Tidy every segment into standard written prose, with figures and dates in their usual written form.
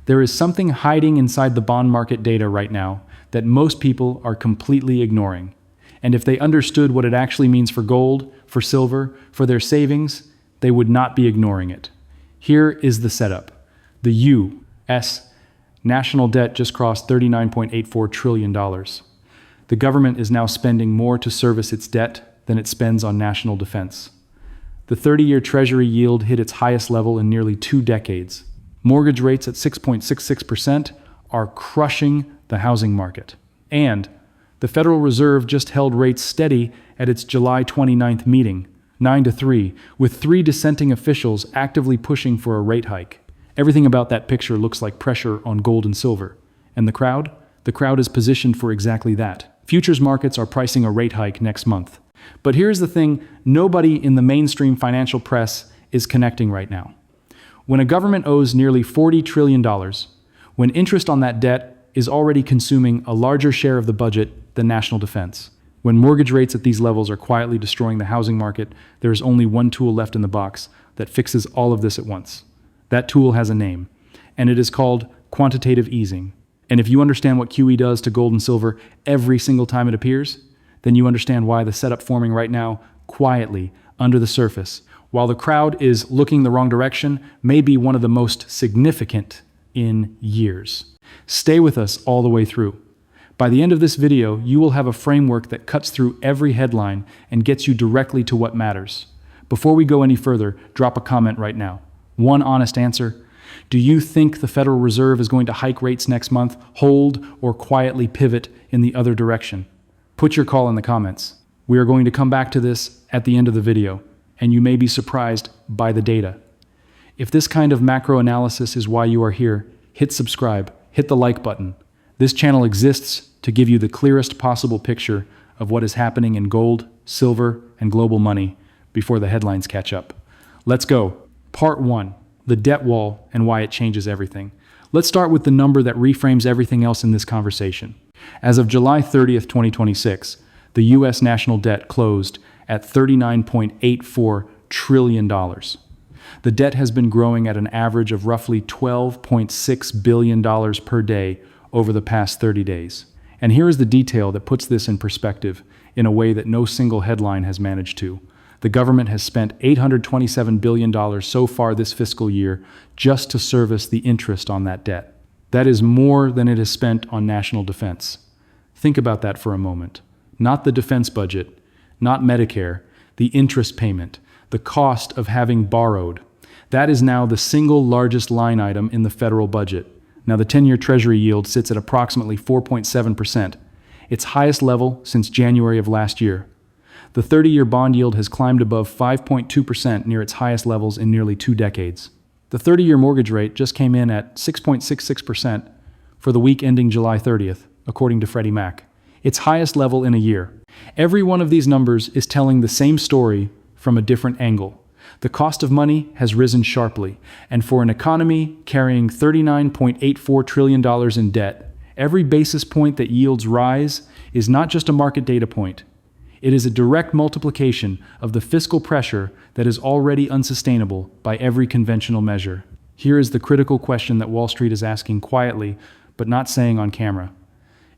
There is something hiding inside the bond market data right now that most people are completely ignoring. And if they understood what it actually means for gold, for silver, for their savings, they would not be ignoring it. Here is the setup. The U.S. national debt just crossed $39.84 trillion. The government is now spending more to service its debt than it spends on national defense. The 30-year Treasury yield hit its highest level in nearly 2 decades. Mortgage rates at 6.66% are crushing the housing market. And the Federal Reserve just held rates steady at its July 29th meeting, 9-3, with 3 dissenting officials actively pushing for a rate hike. Everything about that picture looks like pressure on gold and silver. And the crowd? The crowd is positioned for exactly that. Futures markets are pricing a rate hike next month. But here's the thing, nobody in the mainstream financial press is connecting right now. When a government owes nearly $40 trillion, when interest on that debt is already consuming a larger share of the budget than national defense, when mortgage rates at these levels are quietly destroying the housing market, there is only one tool left in the box that fixes all of this at once. That tool has a name, and it is called quantitative easing. And if you understand what QE does to gold and silver every single time it appears, then you understand why the setup forming right now, quietly, under the surface, while the crowd is looking the wrong direction, may be one of the most significant in years. Stay with us all the way through. By the end of this video, you will have a framework that cuts through every headline and gets you directly to what matters. Before we go any further, drop a comment right now. One honest answer. Do you think the Federal Reserve is going to hike rates next month, hold, or quietly pivot in the other direction? Put your call in the comments. We are going to come back to this at the end of the video, and you may be surprised by the data. If this kind of macro analysis is why you are here, hit subscribe, hit the like button. This channel exists to give you the clearest possible picture of what is happening in gold, silver, and global money before the headlines catch up. Let's go. Part 1. The debt wall and why it changes everything. Let's start with the number that reframes everything else in this conversation. As of July 30th, 2026, the U.S. national debt closed at $39.84 trillion. The debt has been growing at an average of roughly $12.6 billion per day over the past 30 days. And here is the detail that puts this in perspective in a way that no single headline has managed to. The government has spent $827 billion so far this fiscal year just to service the interest on that debt. That is more than it has spent on national defense. Think about that for a moment. Not the defense budget, not Medicare, the interest payment, the cost of having borrowed. That is now the single largest line item in the federal budget. Now the 10-year Treasury yield sits at approximately 4.7%, its highest level since January of last year. The 30-year bond yield has climbed above 5.2%, near its highest levels in nearly 2 decades. The 30-year mortgage rate just came in at 6.66% for the week ending July 30th, according to Freddie Mac, its highest level in a year. Every one of these numbers is telling the same story from a different angle. The cost of money has risen sharply, and for an economy carrying $39.84 trillion in debt, every basis point that yields rise is not just a market data point. It is a direct multiplication of the fiscal pressure that is already unsustainable by every conventional measure. Here is the critical question that Wall Street is asking quietly, but not saying on camera.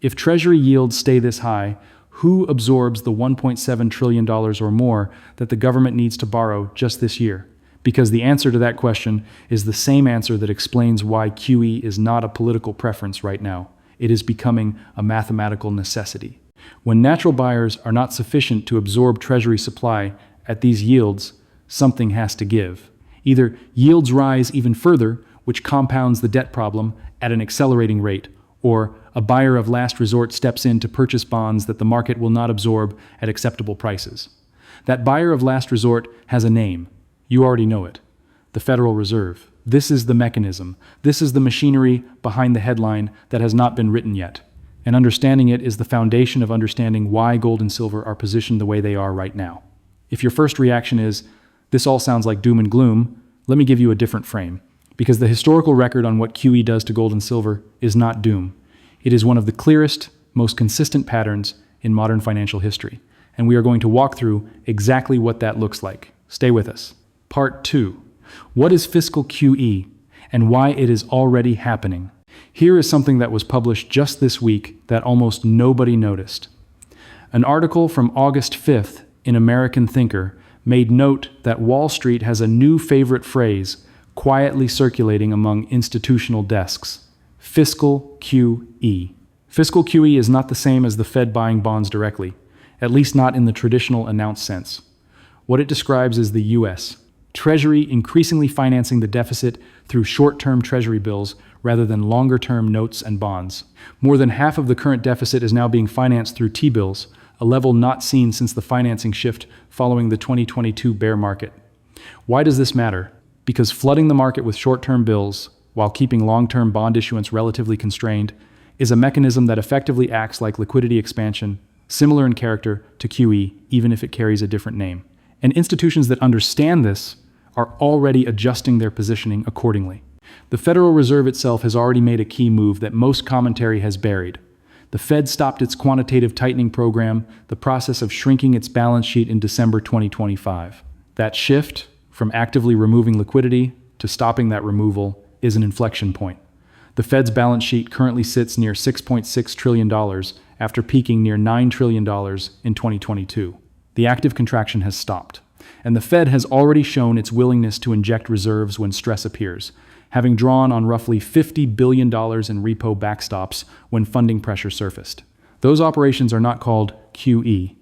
If Treasury yields stay this high, who absorbs the $1.7 trillion or more that the government needs to borrow just this year? Because the answer to that question is the same answer that explains why QE is not a political preference right now. It is becoming a mathematical necessity. When natural buyers are not sufficient to absorb Treasury supply at these yields, something has to give. Either yields rise even further, which compounds the debt problem at an accelerating rate, or a buyer of last resort steps in to purchase bonds that the market will not absorb at acceptable prices. That buyer of last resort has a name. You already know it. The Federal Reserve. This is the mechanism. This is the machinery behind the headline that has not been written yet. And understanding it is the foundation of understanding why gold and silver are positioned the way they are right now. If your first reaction is, this all sounds like doom and gloom, let me give you a different frame. Because the historical record on what QE does to gold and silver is not doom. It is one of the clearest, most consistent patterns in modern financial history. And we are going to walk through exactly what that looks like. Stay with us. Part 2. What is Fiscal QE? and why it is already happening. Here is something that was published just this week that almost nobody noticed. An article from August 5th in American Thinker made note that Wall Street has a new favorite phrase quietly circulating among institutional desks: Fiscal QE. Fiscal QE is not the same as the Fed buying bonds directly, at least not in the traditional announced sense. What it describes is the U.S. Treasury increasingly financing the deficit through short-term Treasury bills rather than longer-term notes and bonds. More than half of the current deficit is now being financed through T-bills, a level not seen since the financing shift following the 2022 bear market. Why does this matter? Because flooding the market with short-term bills, while keeping long-term bond issuance relatively constrained, is a mechanism that effectively acts like liquidity expansion, similar in character to QE, even if it carries a different name. And institutions that understand this are already adjusting their positioning accordingly. The Federal Reserve itself has already made a key move that most commentary has buried. The Fed stopped its quantitative tightening program, the process of shrinking its balance sheet in December 2025. That shift, from actively removing liquidity to stopping that removal, is an inflection point. The Fed's balance sheet currently sits near $6.6 trillion after peaking near $9 trillion in 2022. The active contraction has stopped, and the Fed has already shown its willingness to inject reserves when stress appears, having drawn on roughly $50 billion in repo backstops when funding pressure surfaced. Those operations are not called QE,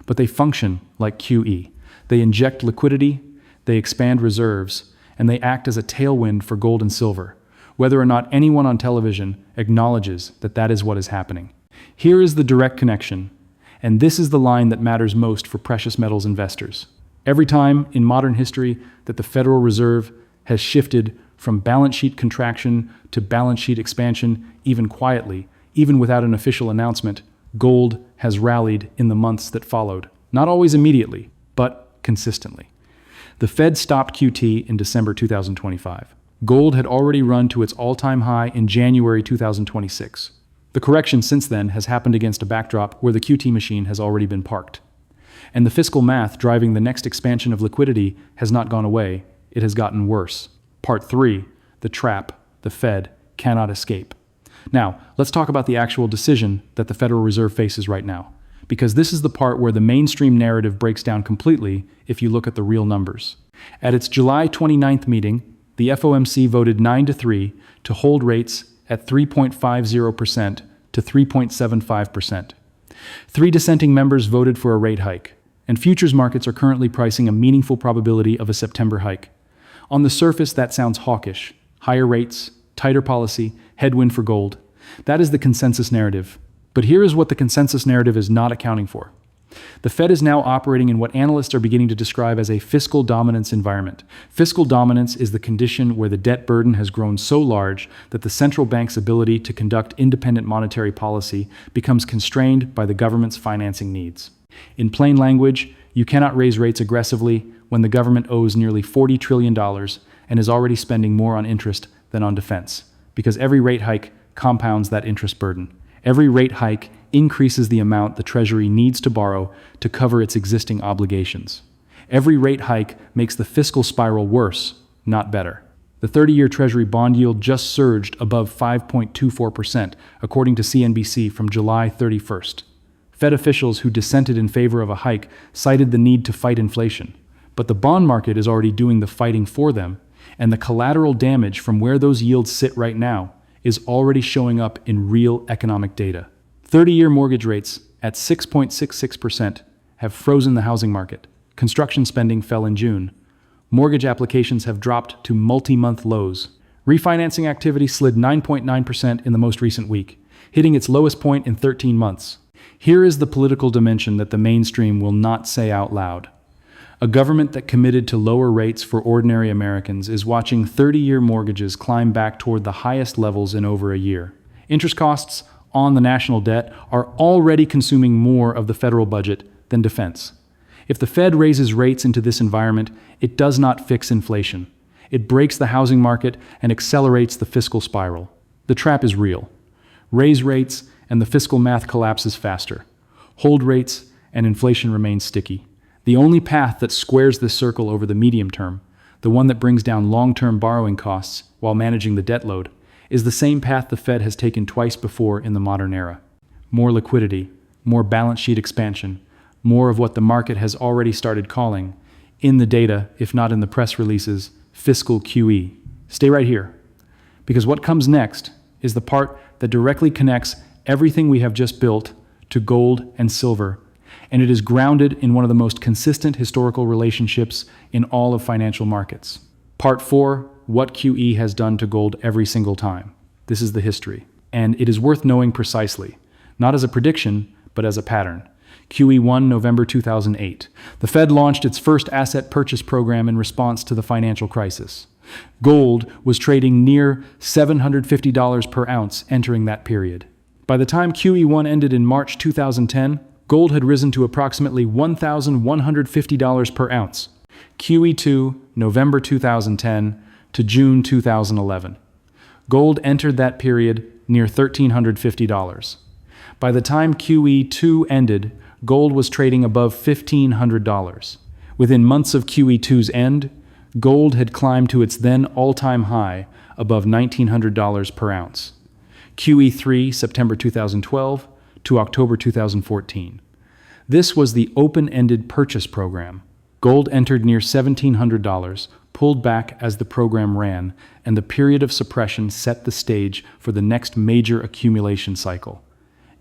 but they function like QE. They inject liquidity, they expand reserves, and they act as a tailwind for gold and silver, whether or not anyone on television acknowledges that that is what is happening. Here is the direct connection, and this is the line that matters most for precious metals investors. Every time in modern history that the Federal Reserve has shifted from balance sheet contraction to balance sheet expansion, even quietly, even without an official announcement, gold has rallied in the months that followed. Not always immediately, but consistently. The Fed stopped QT in December 2025. Gold had already run to its all-time high in January 2026. The correction since then has happened against a backdrop where the QT machine has already been parked. And the fiscal math driving the next expansion of liquidity has not gone away, it has gotten worse. Part 3, the trap the Fed cannot escape. Now, let's talk about the actual decision that the Federal Reserve faces right now, because this is the part where the mainstream narrative breaks down completely if you look at the real numbers. At its July 29th meeting, the FOMC voted 9-3 to hold rates at 3.50% to 3.75%. 3 dissenting members voted for a rate hike, and futures markets are currently pricing a meaningful probability of a September hike. On the surface, that sounds hawkish. Higher rates, tighter policy, headwind for gold. That is the consensus narrative. But here is what the consensus narrative is not accounting for. The Fed is now operating in what analysts are beginning to describe as a fiscal dominance environment. Fiscal dominance is the condition where the debt burden has grown so large that the central bank's ability to conduct independent monetary policy becomes constrained by the government's financing needs. In plain language, you cannot raise rates aggressively when the government owes nearly $40 trillion and is already spending more on interest than on defense, because every rate hike compounds that interest burden. Every rate hike increases the amount the Treasury needs to borrow to cover its existing obligations. Every rate hike makes the fiscal spiral worse, not better. The 30-year Treasury bond yield just surged above 5.24%, according to CNBC from July 31st. Fed officials who dissented in favor of a hike cited the need to fight inflation, but the bond market is already doing the fighting for them, and the collateral damage from where those yields sit right now is already showing up in real economic data. 30-year mortgage rates at 6.66% have frozen the housing market. Construction spending fell in June. Mortgage applications have dropped to multi-month lows. Refinancing activity slid 9.9% in the most recent week, hitting its lowest point in 13 months. Here is the political dimension that the mainstream will not say out loud. A government that committed to lower rates for ordinary Americans is watching 30-year mortgages climb back toward the highest levels in over a year. Interest costs on the national debt are already consuming more of the federal budget than defense. If the Fed raises rates into this environment, it does not fix inflation. It breaks the housing market and accelerates the fiscal spiral. The trap is real. Raise rates and the fiscal math collapses faster. Hold rates and inflation remains sticky. The only path that squares this circle over the medium term, the one that brings down long-term borrowing costs while managing the debt load, is the same path the Fed has taken twice before in the modern era. More liquidity, more balance sheet expansion, more of what the market has already started calling, in the data, if not in the press releases, Fiscal QE. Stay right here, because what comes next is the part that directly connects everything we have just built to gold and silver, and it is grounded in one of the most consistent historical relationships in all of financial markets. Part 4, what QE has done to gold every single time. This is the history, and it is worth knowing precisely, not as a prediction, but as a pattern. QE1, November 2008. The Fed launched its first asset purchase program in response to the financial crisis. Gold was trading near $750 per ounce entering that period. By the time QE1 ended in March 2010, gold had risen to approximately $1,150 per ounce. QE2, November 2010 to June 2011. Gold entered that period near $1,350. By the time QE2 ended, gold was trading above $1,500. Within months of QE2's end, gold had climbed to its then all-time high above $1,900 per ounce. QE3, September 2012 to October 2014. This was the open-ended purchase program. Gold entered near $1,700, pulled back as the program ran, and the period of suppression set the stage for the next major accumulation cycle.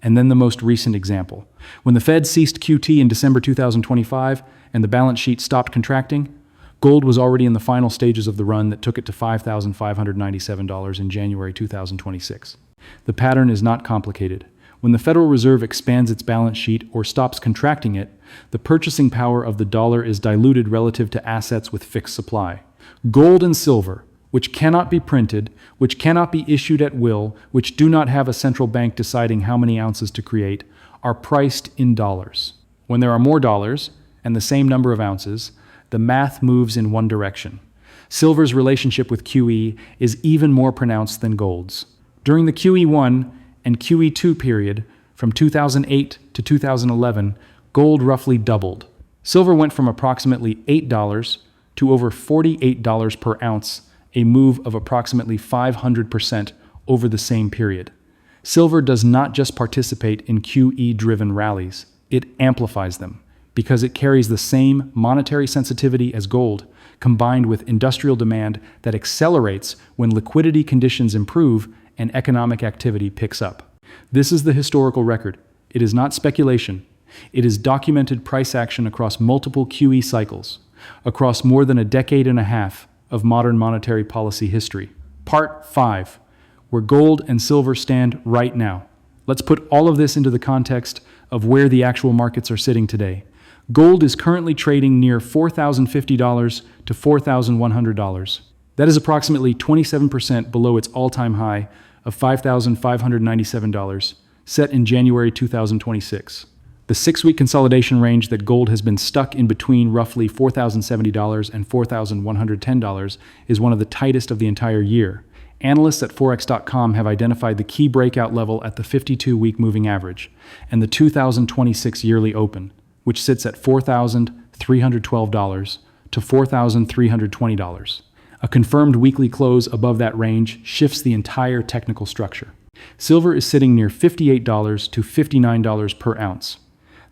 And then the most recent example. When the Fed ceased QT in December 2025 and the balance sheet stopped contracting, gold was already in the final stages of the run that took it to $5,597 in January 2026. The pattern is not complicated. When the Federal Reserve expands its balance sheet or stops contracting it, the purchasing power of the dollar is diluted relative to assets with fixed supply. Gold and silver, which cannot be printed, which cannot be issued at will, which do not have a central bank deciding how many ounces to create, are priced in dollars. When there are more dollars and the same number of ounces, the math moves in one direction. Silver's relationship with QE is even more pronounced than gold's. During the QE1 and QE2 period, from 2008 to 2011, gold roughly doubled. Silver went from approximately $8 to over $48 per ounce, a move of approximately 500% over the same period. Silver does not just participate in QE-driven rallies, it amplifies them, because it carries the same monetary sensitivity as gold, combined with industrial demand that accelerates when liquidity conditions improve and economic activity picks up. This is the historical record. It is not speculation. It is documented price action across multiple QE cycles, across more than a decade and a half of modern monetary policy history. Part 5, where gold and silver stand right now. Let's put all of this into the context of where the actual markets are sitting today. Gold is currently trading near $4,050 to $4,100. That is approximately 27% below its all-time high of $5,597, set in January 2026. The 6-week consolidation range that gold has been stuck in between roughly $4,070 and $4,110 is one of the tightest of the entire year. Analysts at Forex.com have identified the key breakout level at the 52-week moving average and the 2026 yearly open, which sits at $4,312 to $4,320. A confirmed weekly close above that range shifts the entire technical structure. Silver is sitting near $58 to $59 per ounce.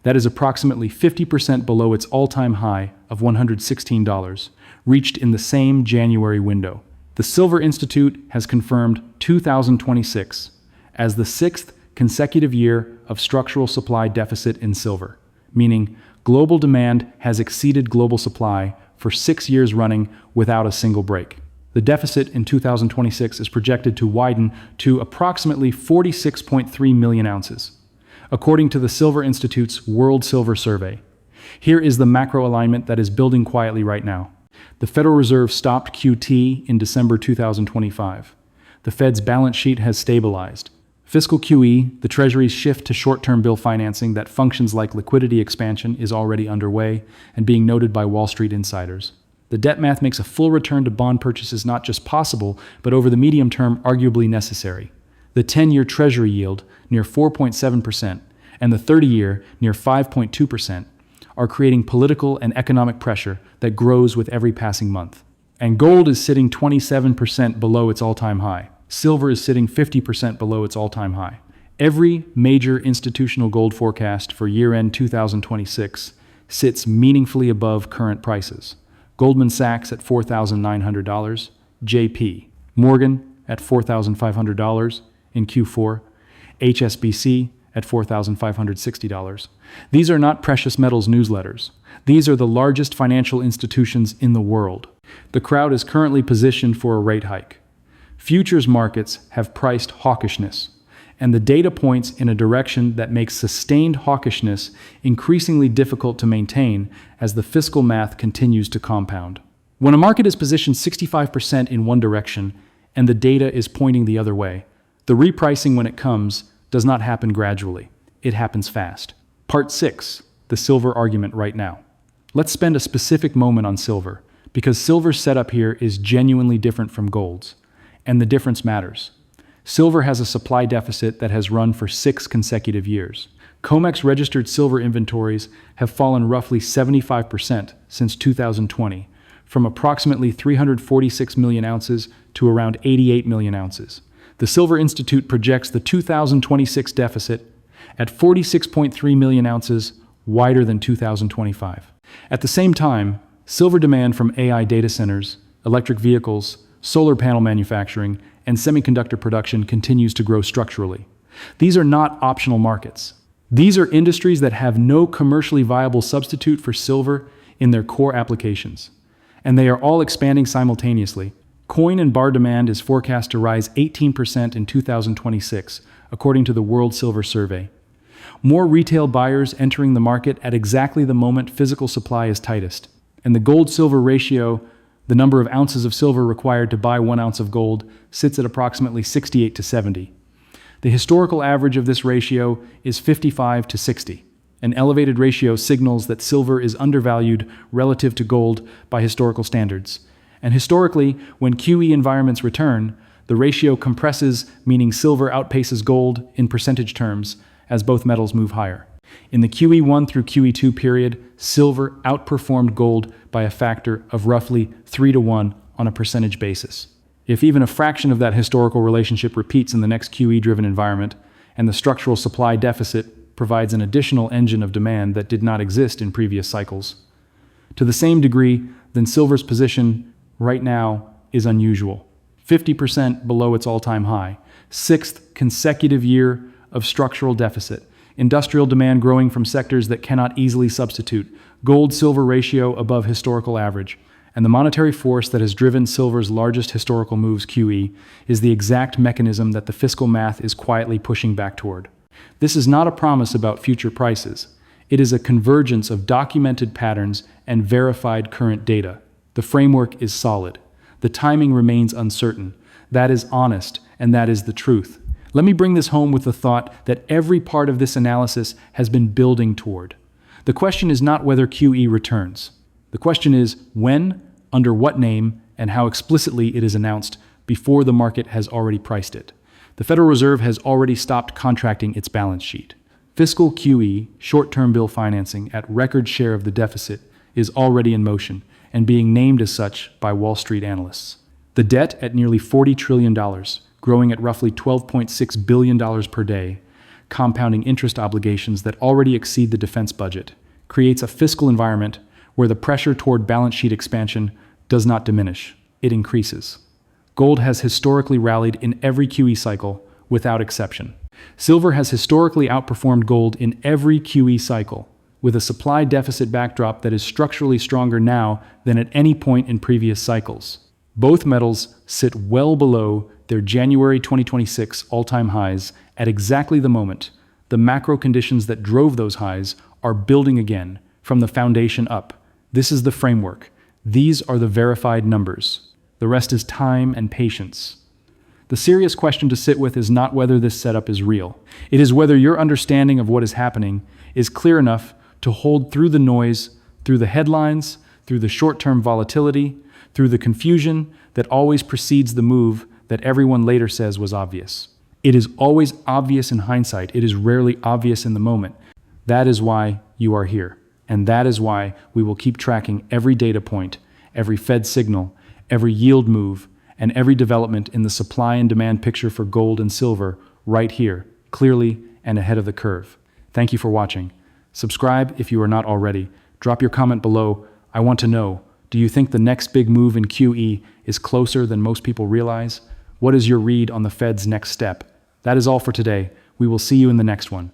That is approximately 50% below its all-time high of $116, reached in the same January window. The Silver Institute has confirmed 2026 as the 6th consecutive year of structural supply deficit in silver, meaning global demand has exceeded global supply for 6 years running without a single break. The deficit in 2026 is projected to widen to approximately 46.3 million ounces, according to the Silver Institute's World Silver Survey. Here is the macro alignment that is building quietly right now. The Federal Reserve stopped QT in December 2025. The Fed's balance sheet has stabilized. Fiscal QE, the Treasury's shift to short-term bill financing that functions like liquidity expansion, is already underway and being noted by Wall Street insiders. The debt math makes a full return to bond purchases not just possible, but over the medium term arguably necessary. The 10-year Treasury yield, near 4.7%, and the 30-year, near 5.2%, are creating political and economic pressure that grows with every passing month. And gold is sitting 27% below its all-time high. Silver is sitting 50% below its all-time high. Every major institutional gold forecast for year-end 2026 sits meaningfully above current prices. Goldman Sachs at $4,900, JP Morgan at $4,500 in Q4, HSBC at $4,560. These are not precious metals newsletters. These are the largest financial institutions in the world. The crowd is currently positioned for a rate hike. Futures markets have priced hawkishness, and the data points in a direction that makes sustained hawkishness increasingly difficult to maintain as the fiscal math continues to compound. When a market is positioned 65% in one direction and the data is pointing the other way, the repricing when it comes does not happen gradually. It happens fast. Part 6, the silver argument right now. Let's spend a specific moment on silver, because silver's setup here is genuinely different from gold's, and the difference matters. Silver has a supply deficit that has run for 6 consecutive years. COMEX registered silver inventories have fallen roughly 75% since 2020, from approximately 346 million ounces to around 88 million ounces. The Silver Institute projects the 2026 deficit at 46.3 million ounces, wider than 2025. At the same time, silver demand from AI data centers, electric vehicles, solar panel manufacturing, and semiconductor production continues to grow structurally. These are not optional markets. These are industries that have no commercially viable substitute for silver in their core applications, and they are all expanding simultaneously. Coin and bar demand is forecast to rise 18% in 2026, according to the World Silver Survey. More retail buyers entering the market at exactly the moment physical supply is tightest, and the gold-silver ratio, the number of ounces of silver required to buy 1 ounce of gold, sits at approximately 68 to 70. The historical average of this ratio is 55 to 60. An elevated ratio signals that silver is undervalued relative to gold by historical standards. And historically, when QE environments return, the ratio compresses, meaning silver outpaces gold in percentage terms as both metals move higher. In the QE1 through QE2 period, silver outperformed gold by a factor of roughly 3 to 1 on a percentage basis. If even a fraction of that historical relationship repeats in the next QE-driven environment, and the structural supply deficit provides an additional engine of demand that did not exist in previous cycles, to the same degree, then silver's position right now is unusual. 50% below its all-time high, 6th consecutive year of structural deficit, industrial demand growing from sectors that cannot easily substitute, gold-silver ratio above historical average, and the monetary force that has driven silver's largest historical moves, QE, is the exact mechanism that the fiscal math is quietly pushing back toward. This is not a promise about future prices. It is a convergence of documented patterns and verified current data. The framework is solid. The timing remains uncertain. That is honest, and that is the truth. Let me bring this home with the thought that every part of this analysis has been building toward. The question is not whether QE returns. The question is when, under what name, and how explicitly it is announced before the market has already priced it. The Federal Reserve has already stopped contracting its balance sheet. Fiscal QE, short-term bill financing at record share of the deficit, is already in motion and being named as such by Wall Street analysts. The debt at nearly $40 trillion, growing at roughly $12.6 billion per day, compounding interest obligations that already exceed the defense budget, creates a fiscal environment where the pressure toward balance sheet expansion does not diminish, it increases. Gold has historically rallied in every QE cycle, without exception. Silver has historically outperformed gold in every QE cycle, with a supply deficit backdrop that is structurally stronger now than at any point in previous cycles. Both metals sit well below their January 2026 all-time highs at exactly the moment the macro conditions that drove those highs are building again from the foundation up. This is the framework. These are the verified numbers. The rest is time and patience. The serious question to sit with is not whether this setup is real. It is whether your understanding of what is happening is clear enough to hold through the noise, through the headlines, through the short-term volatility, through the confusion that always precedes the move that everyone later says was obvious. It is always obvious in hindsight. It is rarely obvious in the moment. That is why you are here. And that is why we will keep tracking every data point, every Fed signal, every yield move, and every development in the supply and demand picture for gold and silver right here, clearly and ahead of the curve. Thank you for watching. Subscribe if you are not already. Drop your comment below. I want to know, do you think the next big move in QE is closer than most people realize? What is your read on the Fed's next step? That is all for today. We will see you in the next one.